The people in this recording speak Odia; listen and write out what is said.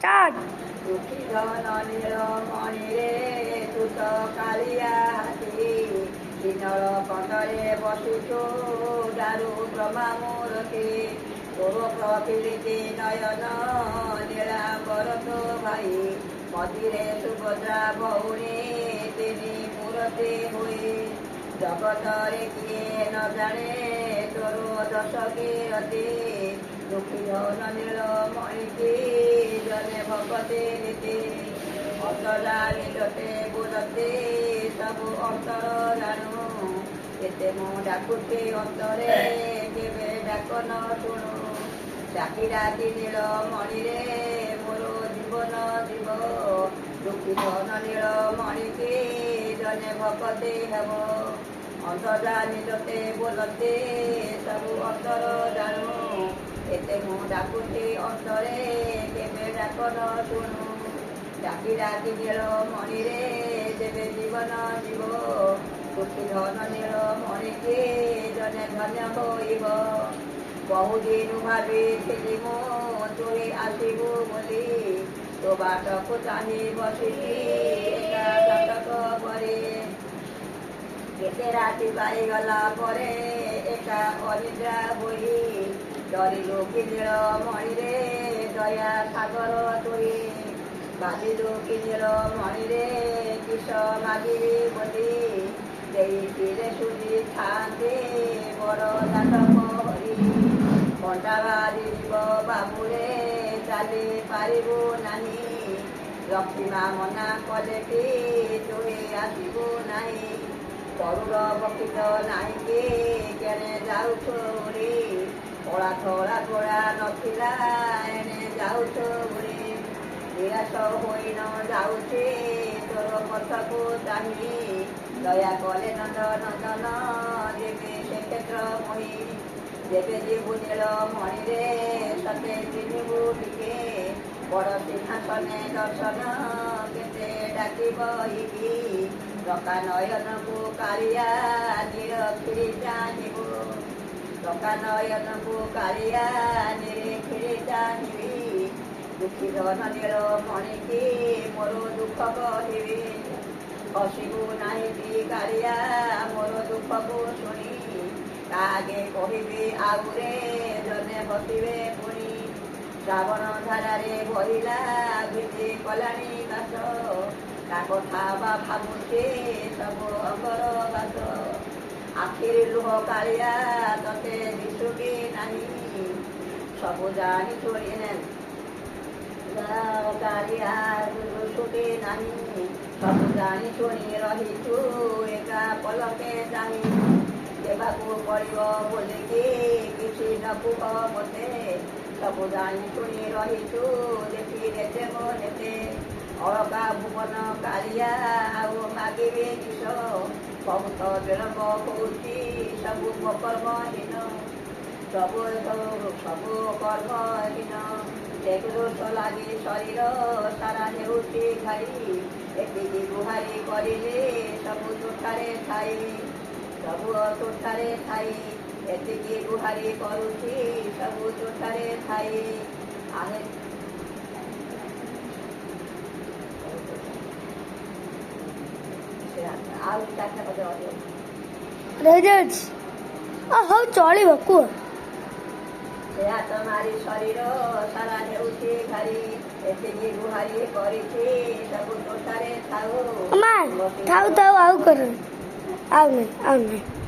স্টার্ট। মଣିরে তুত কালিয়া হাতি দিনর কন্দরে বসিছু দারু ব্রহ্মা মূরতি তোর প্রকৃতি নয়ন নীলাম্বর তো ভাই মন্দিরে সুভদ্রা ভৌণী তিনি মূরতি হই জগতরে কিয়ে ন জানে তোর দশ কীরতি দুঃখী নীল মণিতি জনে ভগতে নীতি অন্তরালি লোটে বুলতে ସବୁ ଅନ୍ତର ଜାଣୁ କେତେ ମୁଁ ଡାକୁଛି ଅନ୍ତରେ କେବେ ଡାକ ନ ଶୁଣୁ ଡାକି ଡାକି ନୀଳ ମଣିରେ ମୋର ଜୀବନ ଯିବ ଦୁଃଖୀ ଧନ ନୀଳ ମଣିକି ଜନେ ଭଗତେ ହେବ ଅନ୍ତରାଲି ଲୋଟେ ବୁଲତେ ସବୁ ଅନ୍ତର ଜାଣୁ କେତେ ମୁଁ ଡାକୁଛି ଅନ୍ତରେ କେବେ ଡାକ ନ ଶୁଣୁ ଡାକି ଡାକି ନୀଳ ମଣିରେ ଯେବେ ଜୀବନ ଯିବ ଦୁଃଖୀ ଧନ ନୀଳ ମଣିକି ଜନେ ଧନ୍ୟ ହୋଇବ ବହୁଦିନ ଭାବିଥିଲି ମୁଁ ତୁଇ ଆସିବୁ ବୋଲି ତୋ ବାଟକୁ ଚାହିଁ ବସିଛି ଏକା ଦଣ୍ଡକ ପରେ କେତେ ରାତି ପାଇଗଲା ପରେ ଏକା ଅନିଦ୍ରା ହୋଇ ଡରିଲୁ କି ନୀଳ ମଣିରେ ଦୟା ସାଗର ତୁଇ ଭାବିଲୁ କି ନୀଳ ମଣିରେ କିସ ମାଗିବି ବୋଲି ଦେଇଥିଲେ ଶୁଣିଥାନ୍ତି ବଡ଼ ନାଟକ ହରି କଣ୍ଟା ବାହାରିବ ବାବୁରେ ଚାଲି ପାରିବୁ ନାହିଁ ଲକ୍ଷ୍ମୀ ମନା କଲେ କି ତୁଇ ଆସିବୁ ନାହିଁ କରୁର ବକିତ ନାହିଁକି କେଣେ ଯାଉଛୁ ବୁଲି କଳା ଧଳା ଗୋଳା ନଥିଲା ଏଣେ ଯାଉଛୁ ବୁଲି ନିରାଶ ହୋଇ ନ ଯାଉଛି ତୋର ପଥକୁ ଚାହିଁ ଦୟା କଲେ ନନ୍ଦ ନନ୍ଦନ ଦେବେ ସେ କ୍ଷେତ୍ର ମହି ଯେବେ ଯିବୁ ନୀଳ ମଣିରେ ସତେ ଚିହ୍ନିବୁ ଟିକେ ବଡ଼ ସିଂହାସନେ ଦର୍ଶନ କେତେ ଡାକିବ ଇକି ଡକା ନୟନକୁ କାଳିଆ ନିରଖିରି ଚାହିଁବୁ ଡକା ନୟନକୁ କାଳିଆ ନିରଖିରି ଚାହିଁବି ଦୁଃଖୀ ଧନ ନୀଳ ମଣିକି ମୋର ଦୁଃଖ କହିବି ହସିବୁ ନାହିଁ ବି କାଳିଆ ମୋର ଦୁଃଖକୁ ଶୁଣି କାହାକେ କହିବି ଆଉରେ ଜନେ ହସିବେ ପୁଣି ଶ୍ରାବଣ ଧାରାରେ ବହିଲା ଭିଜି କଲାଣି ବାସ ତା କଥା ବା ଭାବୁଛି ସବୁ ଅଙ୍ଗର ବାସ ଆଖିରେ ଲୁହ କାଳିଆ ତତେ ଦିଶୁକି ନାହିଁ ସବୁ ଜାଣି ଶୁଣି କାଳିଆ ଦିଶୁକି ନାହିଁ ସବୁ ଜାଣି ଶୁଣି ରହିଛୁ ଏକା ପଲକେ ଚାହିଁ ଦେବାକୁ ପଡ଼ିବ ବୋଲିକି କିଛି ନ କୁହ ମୋତେ ସବୁ ଜାଣି ଶୁଣି ରହିଛୁ ଦେଖି ନେତେ ମୋ ନେତେ ଅଳକା ଭୁବନ କାଳିଆ ଆଉ ମାଗିବେ କିସ ବହୁତ ବିଳମ୍ବ ହେଉଛି ସବୁ କର୍ମହୀନ ସବୁ କର୍ମହୀନ ଦୋଷ ଲାଗି ଶରୀର ସାରା ହେଉଛି ଘାଇ ଏତିକି ଗୁହାରି କରିଲେ ସବୁ ତୁଠାରେ ଥାଇ ସବୁ ତୁଠାରେ ଥାଇ ଏତିକି ଗୁହାରି କରୁଛି ସବୁ ତୁଠାରେ ଥାଇ ଆମେ ଆଉ ଚାରିଟା ପଦ ରହିଯାଉଛି। ହଉ ଚଳିବ କୁହ। ସେ ହାତ ମାରି ଶରୀର ସାରା ହେଉଛି ଘାରି ଏତିକି ଗୁହାରି କରିଛି ସବୁ ତୁଠାରେ ଥାଉ ଥାଉ ଥାଉ ଆଉ କର ଆଉ ନାହିଁ ଆଉ ନାହିଁ।